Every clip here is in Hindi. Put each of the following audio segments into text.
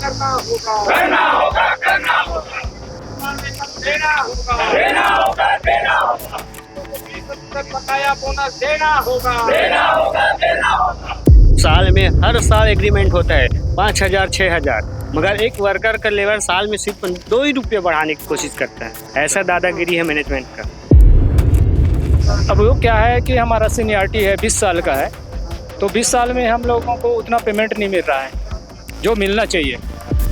करना होगा, करना होगा, करना होगा, देना होगा, देना होगा, देना होगा, 20% बकाया बोनस देना होगा। देना होगा, देना होगा। साल में हर साल एग्रीमेंट होता है 5,000 6,000, मगर एक वर्कर का लेबर साल में सिर्फ 2 ही रुपये बढ़ाने की कोशिश करता है। ऐसा दादागिरी है मैनेजमेंट का। अब वो क्या है कि हमारा सीनियरिटी है 20 साल का है, तो 20 साल में हम लोगों को उतना पेमेंट नहीं मिल रहा है जो मिलना चाहिए।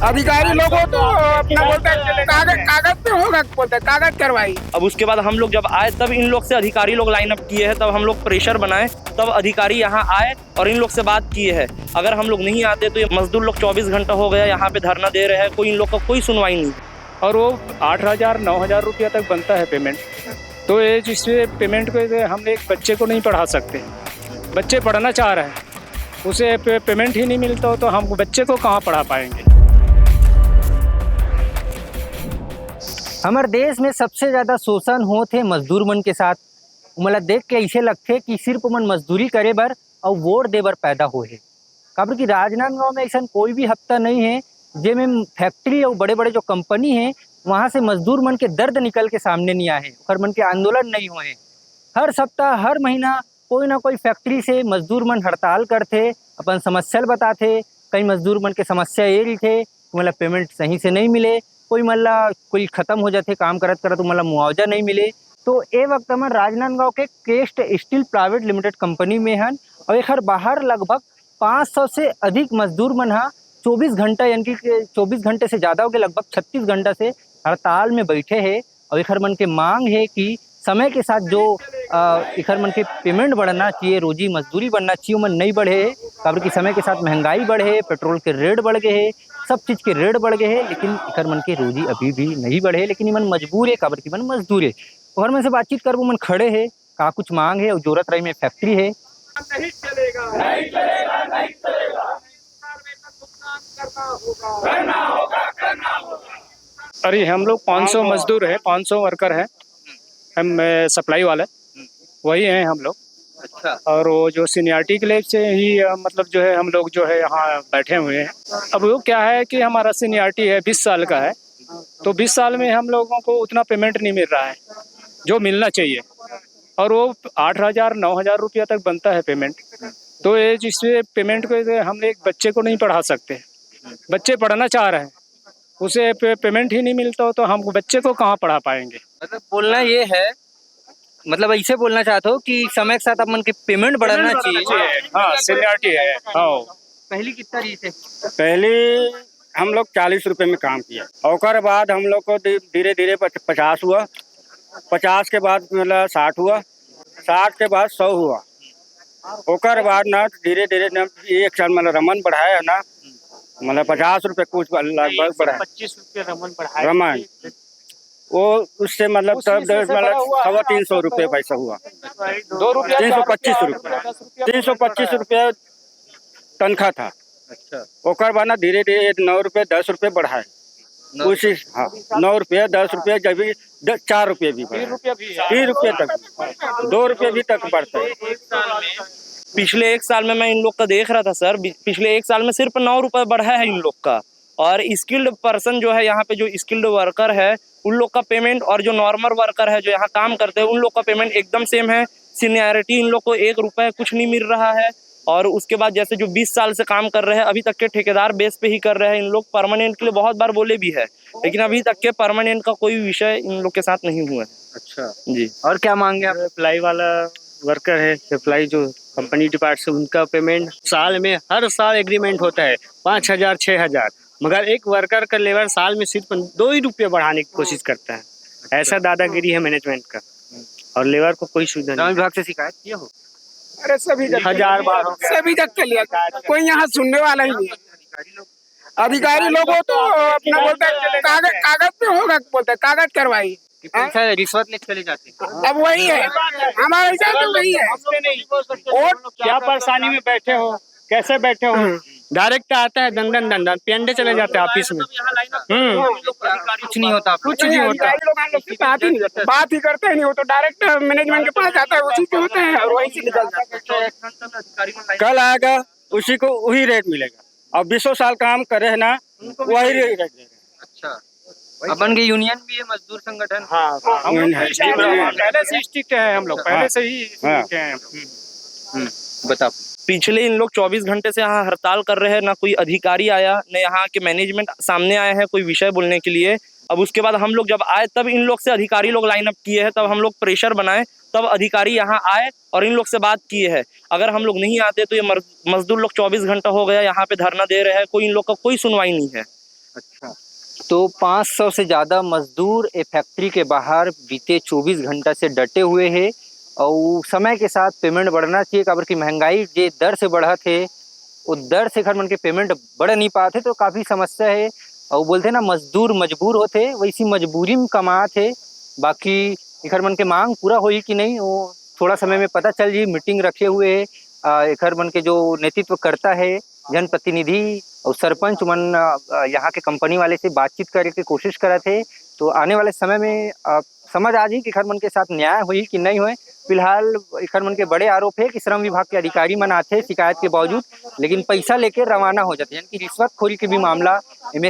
अधिकारी लोगों तो अपना बोलते हैं कागज पे होगा, बोलते हैं कागज करवाई। अब उसके बाद हम लोग जब आए तब इन लोग से अधिकारी लोग लाइन अप किए हैं, तब हम लोग प्रेशर बनाए, तब अधिकारी यहाँ आए और इन लोग से बात किए हैं। अगर हम लोग नहीं आते तो ये मजदूर लोग 24 घंटा हो गया यहाँ पे धरना दे रहे हैं, कोई इन लोग का कोई सुनवाई नहीं। और वो 8,000 9,000 रुपया तक बनता है पेमेंट, तो ये जिससे पेमेंट पे हम एक बच्चे को नहीं पढ़ा सकते। बच्चे पढ़ना चाह रहे हैं, उसे पेमेंट ही नहीं मिलता हो तो हम बच्चे को कहाँ पढ़ा पाएंगे। हमारे देश में सबसे ज़्यादा शोषण होते मजदूर मन के साथ। मतलब देख के ऐसे लगते कि सिर्फ मन मजदूरी करे बर और वोट दे बर पैदा हो है। काबर कि राजनांदगांव में ऐसा कोई भी हफ्ता नहीं है जिसमें फैक्ट्री और बड़े बड़े जो कंपनी हैं वहाँ से मजदूर मन के दर्द निकल के सामने नहीं आए, और मन के आंदोलन नहीं हुए। हर सप्ताह हर महीना कोई ना कोई फैक्ट्री से मजदूर मन हड़ताल करते, अपन समस्या बताते। कई मजदूर मन के समस्या ये रही थे मतलब पेमेंट सही से नहीं मिले, कोई मतलब कोई ख़त्म हो जाते काम करत करत मतलब मुआवजा नहीं मिले। तो ए वक्त हमारे राजनांदगांव के cast steel private limited company में हन, और एक बाहर लगभग 500 से अधिक मजदूर मन 24 घंटा यानी कि 24 घंटे से ज़्यादा हो गए, लगभग 36 घंटा से हड़ताल में बैठे हैं। और एक मन के मांग है कि समय के साथ जो एक मन के पेमेंट बढ़ना चाहिए, रोजी मजदूरी बढ़ना चाहिए, मन नहीं बढ़े है। काबर कि समय के साथ महंगाई बढ़े है, पेट्रोल के रेट बढ़ गए हैं, सब चीज़ के रेट बढ़ गए हैं, लेकिन इखर मन के रोजी अभी भी नहीं बढ़े, लेकिन इमन मजबूर है। काबर की मन मजदूर है। और मन से बातचीत कर वो मन खड़े है, का कुछ मांग है और जोरत रही में फैक्ट्री है। नहीं चलेगा, नहीं चलेगा, नहीं चलेगा, वेतन भुगतान करना होगा, करना होगा, करना होगा। अरे हम लोग 500 मजदूर हैं, 500 वर्कर हैं, हम सप्लाई वाले वही हैं हम लोग। अच्छा। और वो जो सीनियरिटी के लिए से ही मतलब जो है हम लोग जो है यहाँ बैठे हुए हैं। अब वो क्या है कि हमारा सीनियरिटी है 20 साल का है, तो 20 साल में हम लोगों को उतना पेमेंट नहीं मिल रहा है जो मिलना चाहिए, और वो 8,000 9,000 रुपया तक बनता है पेमेंट। तो ये जिससे पेमेंट को हम एक बच्चे को नहीं पढ़ा सकते। बच्चे पढ़ना चाह रहे हैं, उसे पेमेंट ही नहीं मिलता हो तो हम बच्चे को कहाँ पढ़ा पाएंगे। मतलब बोलना ये है, मतलब ऐसे बोलना चाहते हो कि समय के साथ अपन के पेमेंट बढ़ना चाहिए। हाँ, सीनियरिटी है। हाँ, पहली कितना रही थे? पहले हम लोग 40 रुपए में काम किया, और बाद हम लोग को धीरे धीरे 50 हुआ, 50 के बाद मतलब 60 हुआ, 60 के बाद 100 हुआ। ओकर बाद ना धीरे धीरे ना एक साल मतलब रमन बढ़ाया है ना, मतलब 50 रुपए कुछ लगभग बढ़ाया, 25 रुपये रमन बढ़ाया। रमन वो उससे मतलब तब मतलब 350 रुपये पैसा हुआ, 325 रुपये 325 रुपये तनख्वाह था। अच्छा। ओकर बाद ना धीरे धीरे 9 रुपये 10 रुपये बढ़ाए, उसी हाँ 9 रुपये 10 रुपये जब भी 4 रुपये भी बढ़ाए, 3 रुपये तक, 2 रुपये भी तक बढ़ता है। पिछले 1 साल में मैं इन लोग का देख रहा था सर, पिछले 1 साल में सिर्फ 9 रुपये बढ़ा है इन लोग का। और स्किल्ड पर्सन जो है यहाँ पे, जो स्किल्ड वर्कर है उन लोग का पेमेंट और जो नॉर्मल वर्कर है जो यहाँ काम करते हैं उन लोग का पेमेंट एकदम सेम है। सीनियरिटी इन लोग को 1 रुपये कुछ नहीं मिल रहा है। और उसके बाद जैसे जो 20 साल से काम कर रहे हैं, अभी तक के ठेकेदार बेस पे ही कर रहे हैं। इन लोग परमानेंट के लिए बहुत बार बोले भी है, लेकिन अभी तक के परमानेंट का कोई विषय इन लोग के साथ नहीं हुआ है। अच्छा जी। और क्या मांगे आप? सप्लाई वाला वर्कर है, सप्लाई जो कंपनी डिपार्ट से, उनका पेमेंट साल में हर साल एग्रीमेंट होता है 5,000 6,000, मगर एक वर्कर का लेबर साल में सिर्फ 2 ही रुपये बढ़ाने की कोशिश करता है। ऐसा दादागिरी है मैनेजमेंट का, और लेबर को कोई सुविधा ग्राम नहीं। विभाग से शिकायत किए हो? अरे सभी जगह 1000 बार हो गया। सभी जगह के लिए कोई यहाँ सुनने वाला ही नहीं है। अधिकारी लोगों तो अपना बोलते हैं कागज पे होगा, बोलते हैं कागज करवाई। कि पैसा रिश्वत ले चले जाते हैं। अब वही है हमारे हिसाब से वही है। और क्या परेशानी में बैठे हो, कैसे बैठे हो? डायरेक्ट आता है दंडन पेंडे चले जाते हैं ऑफिस में। कुछ नहीं होता, कुछ नहीं होता। अधिकारी लोग हम लोग से बात ही करते नहीं, वो तो डायरेक्ट मैनेजमेंट के पास आता है, उसी के होते हैं और वहीं से निकल जाते हैं। कल आएगा उसी को वही रेट मिलेगा। अब 20 साल काम करे है ना, वही रेट दे रहे हैं। अच्छा, अपन के यूनियन भी है, मजदूर संगठन। हाँ हम लोग है। पहले से स्ट्रिक्ट है, हम लोग पहले हाँ। से ही हाँ। स्ट्रिक्ट हैं हम लोग। बता। पिछले इन लोग 24 घंटे से यहाँ हड़ताल कर रहे हैं, ना कोई अधिकारी आया, न यहाँ के मैनेजमेंट सामने आए हैं कोई विषय बोलने के लिए। अब उसके बाद हम लोग जब आए तब इन लोग से अधिकारी लोग लाइन अप किए हैं, तब हम लोग प्रेशर बनाए, तब अधिकारी यहाँ आए और इन लोग से बात किए हैं। अगर हम लोग नहीं आते तो ये मजदूर लोग 24 घंटा हो गया यहाँ पे धरना दे रहे हैं, कोई इन लोग का कोई सुनवाई नहीं है। अच्छा, तो 500 से ज़्यादा मजदूर ए फैक्ट्री के बाहर बीते 24 घंटा से डटे हुए हैं और समय के साथ पेमेंट बढ़ना चाहिए, काबर की महंगाई जे दर से बढ़ा थे वो दर से खर मन के पेमेंट बढ़ नहीं पाते, तो काफ़ी समस्या है। और बोलते ना मजदूर मजबूर होते, वैसी मजबूरी में कमाते। बाकी इखर मन के मांग पूरा होई कि नहीं वो थोड़ा समय में पता चल जी। मीटिंग रखे हुए इखर मन के जो नेतृत्व करता है जनप्रतिनिधि और सरपंच मन यहाँ के कंपनी वाले से बातचीत करे के कोशिश करे थे, तो आने वाले समय में समझ आ जाए कि इखर मन के साथ न्याय हुई कि नहीं हुए। फिलहाल इखर मन के बड़े आरोप है कि श्रम विभाग के अधिकारी मन आते शिकायत के बावजूद, लेकिन पैसा लेके रवाना हो जाते हैं, यानी कि रिश्वतखोरी के भी मामला इनमें